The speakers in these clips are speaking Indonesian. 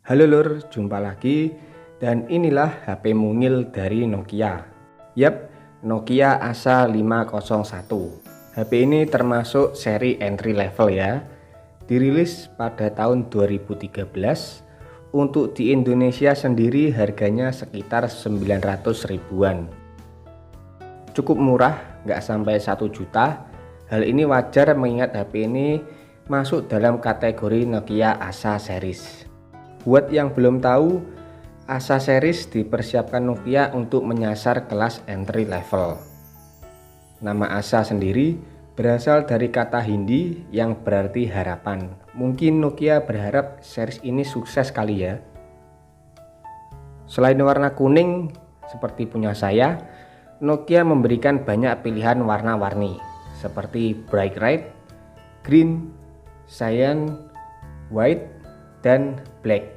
Halo lur, jumpa lagi dan inilah HP mungil dari Nokia. Yap, Nokia Asha 501. HP ini termasuk seri entry level ya. Dirilis pada tahun 2013. Untuk di Indonesia sendiri harganya sekitar 900 ribuan. Cukup murah, nggak sampai 1 juta. Hal ini wajar mengingat HP ini masuk dalam kategori Nokia Asha series. Buat yang belum tahu, Asha series dipersiapkan Nokia untuk menyasar kelas entry level. Nama Asha sendiri berasal dari kata Hindi yang berarti harapan. Mungkin Nokia berharap series ini sukses kali ya. Selain warna kuning seperti punya saya, Nokia memberikan banyak pilihan warna-warni seperti bright red, green, cyan, white, dan black.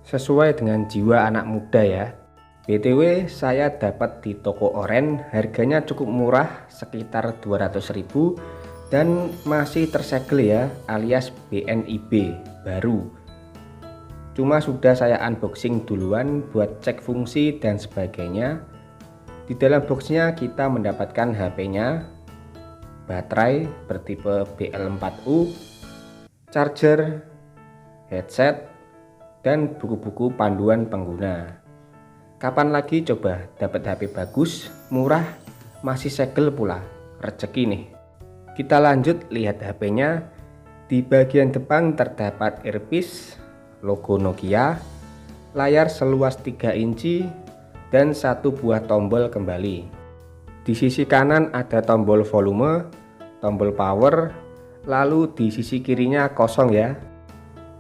Sesuai dengan jiwa anak muda ya. BTW saya dapat di toko oren, harganya cukup murah sekitar 200.000 dan masih tersegel ya, alias BNIB baru. Cuma sudah saya unboxing duluan buat cek fungsi dan sebagainya. Di dalam boxnya kita mendapatkan HP-nya, baterai bertipe BL4U, charger, headset, dan buku-buku panduan pengguna. Kapan lagi coba dapat HP bagus, murah, masih segel pula, rezeki nih. Kita lanjut lihat HP-nya. Di bagian depan terdapat earpiece, logo Nokia, layar seluas 3 inci, dan satu buah tombol kembali. Di sisi kanan ada tombol volume, tombol power, lalu di sisi kirinya kosong ya.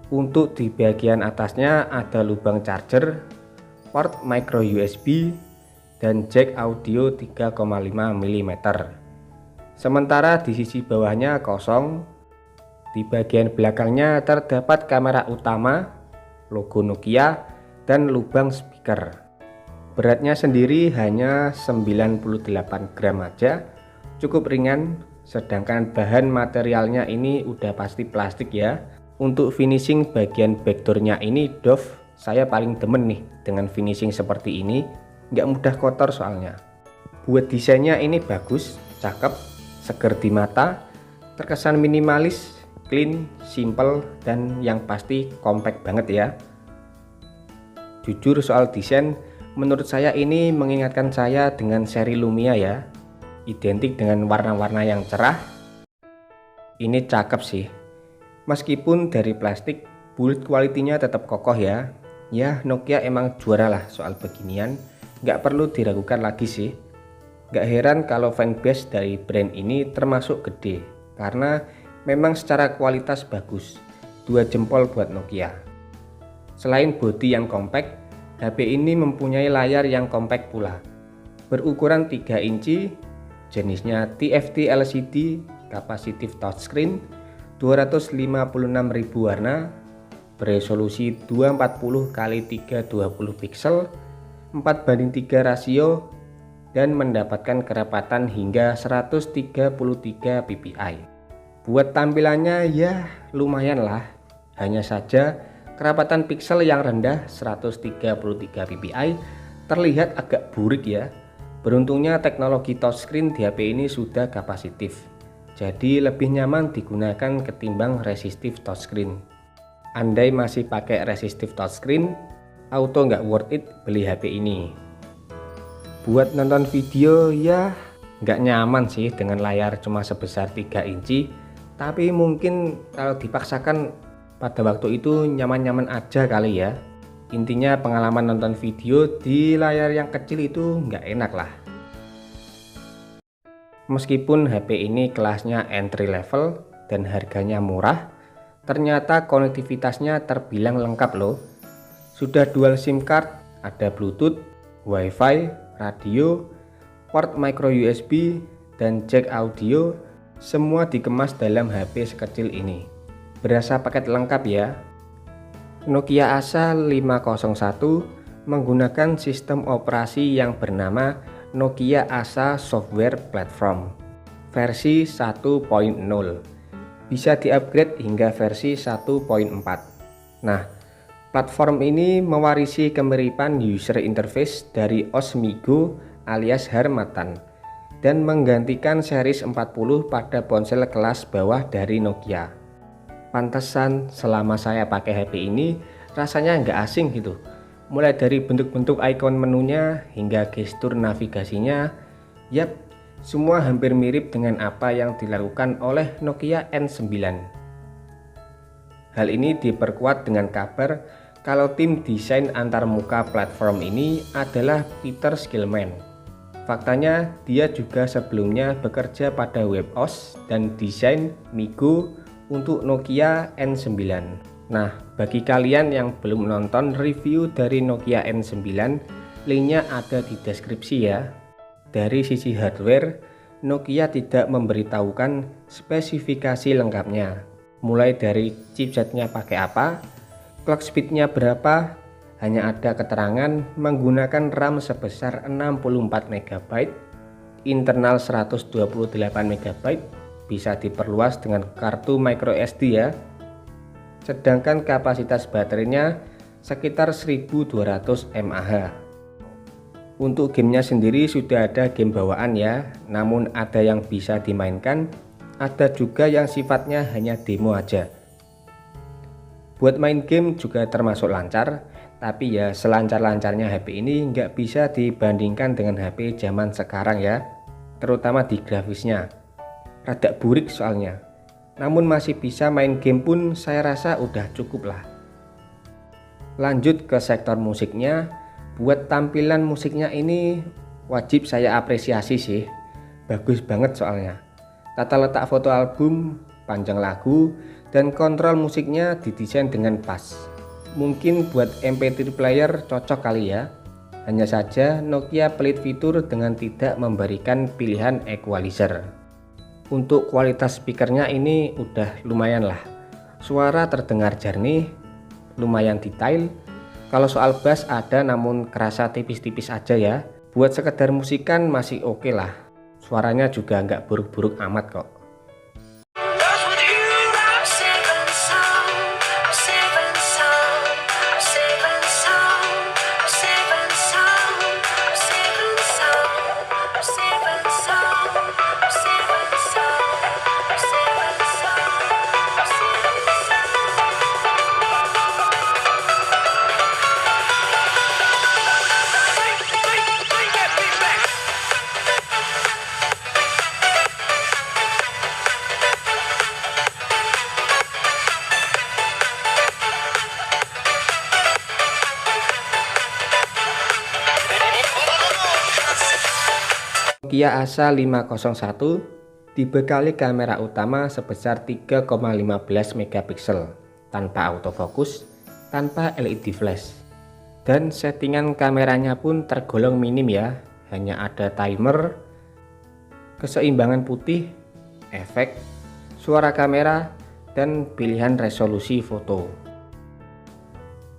Untuk di bagian atasnya ada lubang charger, port micro USB, dan jack audio 3,5 mm. Sementara di sisi bawahnya kosong. Di bagian belakangnya terdapat kamera utama, logo Nokia, dan lubang speaker. Beratnya sendiri hanya 98 gram aja, cukup ringan, sedangkan bahan materialnya ini udah pasti plastik ya. Untuk finishing bagian backdoornya ini doff, saya paling demen nih dengan finishing seperti ini, nggak mudah kotor soalnya. Buat desainnya ini bagus, cakep, seger di mata, terkesan minimalis, clean, simple, dan yang pasti compact banget ya. Jujur soal desain, menurut saya ini mengingatkan saya dengan seri Lumia ya, identik dengan warna-warna yang cerah. Ini cakep sih. Meskipun dari plastik, build quality-nya tetap kokoh ya. Ya, Nokia emang juara lah soal beginian, nggak perlu diragukan lagi sih. Nggak heran kalau fanbase dari brand ini termasuk gede, karena memang secara kualitas bagus. 2 jempol buat Nokia. Selain bodi yang compact, HP ini mempunyai layar yang compact pula. Berukuran 3 inci, jenisnya TFT LCD, kapasitif touchscreen, 256.000 warna, beresolusi 240 x 320 pixel, 4:3 rasio, dan mendapatkan kerapatan hingga 133 ppi. Buat tampilannya ya lumayan lah, hanya saja kerapatan pixel yang rendah 133 ppi terlihat agak burik ya. Beruntungnya teknologi touchscreen di HP ini sudah kapasitif, jadi lebih nyaman digunakan ketimbang resistive touchscreen. Andai masih pakai resistive touchscreen, auto nggak worth it beli HP ini. Buat nonton video ya nggak nyaman sih dengan layar cuma sebesar 3 inci, tapi mungkin kalau dipaksakan pada waktu itu nyaman-nyaman aja kali ya. Intinya pengalaman nonton video di layar yang kecil itu nggak enak lah. Meskipun HP ini kelasnya entry level dan harganya murah, ternyata konektivitasnya terbilang lengkap loh. Sudah dual SIM card, ada Bluetooth, Wi-Fi, radio, port micro USB, dan jack audio, semua dikemas dalam HP sekecil ini. Berasa paket lengkap ya. Nokia Asha 501 menggunakan sistem operasi yang bernama Nokia Asha Software Platform versi 1.0. Bisa di-upgrade hingga versi 1.4. Nah, Platform ini mewarisi kemiripan user interface dari OS Migo alias Harmattan dan menggantikan series 40 pada ponsel kelas bawah dari Nokia. Pantesan selama saya pakai HP ini rasanya nggak asing gitu. Mulai dari bentuk-bentuk ikon menunya hingga gestur navigasinya, yap, semua hampir mirip dengan apa yang dilakukan oleh Nokia N9. Hal ini diperkuat dengan kabar kalau tim desain antarmuka platform ini adalah Peter Skillman. Faktanya dia juga sebelumnya bekerja pada WebOS dan desain Migo untuk Nokia N9. Nah, bagi kalian yang belum nonton review dari Nokia N9, linknya ada di deskripsi ya. Dari sisi hardware, Nokia tidak memberitahukan spesifikasi lengkapnya. Mulai dari chipsetnya pakai apa, clock speednya berapa, hanya ada keterangan menggunakan RAM sebesar 64 MB, internal 128 MB, bisa diperluas dengan kartu microSD ya. Sedangkan kapasitas baterainya sekitar 1200 mAh. Untuk gamenya sendiri sudah ada game bawaan ya, namun ada yang bisa dimainkan, ada juga yang sifatnya hanya demo aja. Buat main game juga termasuk lancar, tapi ya selancar-lancarnya HP ini nggak bisa dibandingkan dengan HP zaman sekarang ya, terutama di grafisnya. Rada burik soalnya, namun masih bisa main game pun saya rasa udah cukup lah. Lanjut ke sektor musiknya, buat tampilan musiknya ini wajib saya apresiasi sih, bagus banget soalnya. Tata letak foto album, panjang lagu, dan kontrol musiknya didesain dengan pas. Mungkin buat MP3 player cocok kali ya. Hanya saja Nokia pelit fitur dengan tidak memberikan pilihan equalizer. Untuk kualitas speakernya ini udah lumayan lah. Suara terdengar jernih, lumayan detail. Kalau soal bass ada namun kerasa tipis-tipis aja ya. Buat sekedar musikan masih oke lah. Suaranya juga nggak buruk-buruk amat kok. Nokia Asha 501 dibekali kamera utama sebesar 3,15 megapiksel tanpa autofocus, tanpa LED flash, dan settingan kameranya pun tergolong minim ya, hanya ada timer, keseimbangan putih, efek, suara kamera, dan pilihan resolusi foto.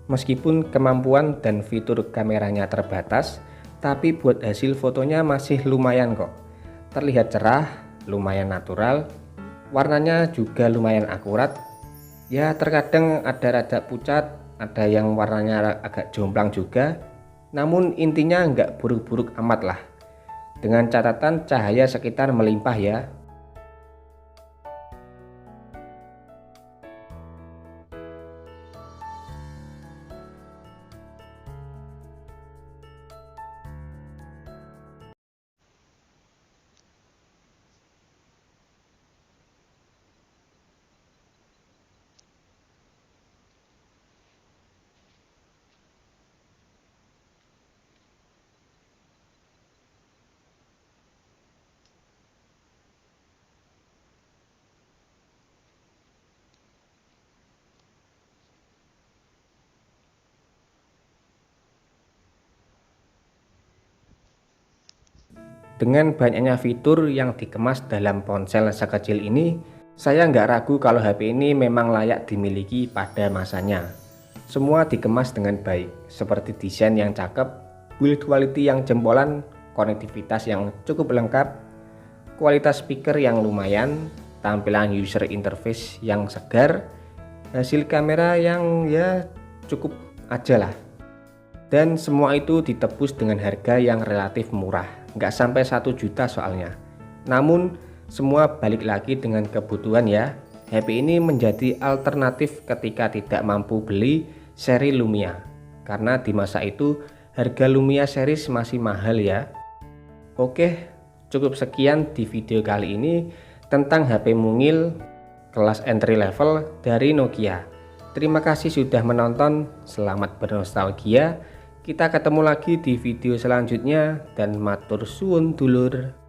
Meskipun kemampuan dan fitur kameranya terbatas, tapi buat hasil fotonya masih lumayan kok. Terlihat cerah, lumayan natural, warnanya juga lumayan akurat. Ya terkadang ada rada pucat, ada yang warnanya agak jomplang juga. Namun intinya nggak buruk-buruk amat lah. Dengan catatan cahaya sekitar melimpah ya. Dengan banyaknya fitur yang dikemas dalam ponsel sekecil ini, saya nggak ragu kalau HP ini memang layak dimiliki pada masanya. Semua dikemas dengan baik, seperti desain yang cakep, build quality yang jempolan, konektivitas yang cukup lengkap, kualitas speaker yang lumayan, tampilan user interface yang segar, hasil kamera yang ya cukup aja lah. Dan semua itu ditebus dengan harga yang relatif murah, nggak sampai 1 juta soalnya. Namun semua balik lagi dengan kebutuhan ya. HP ini menjadi alternatif ketika tidak mampu beli seri Lumia, karena di masa itu harga Lumia series masih mahal ya. Oke, cukup sekian di video kali ini tentang HP mungil kelas entry level dari Nokia. Terima kasih sudah menonton, selamat bernostalgia. Kita ketemu lagi di video selanjutnya dan matur suwun dulur.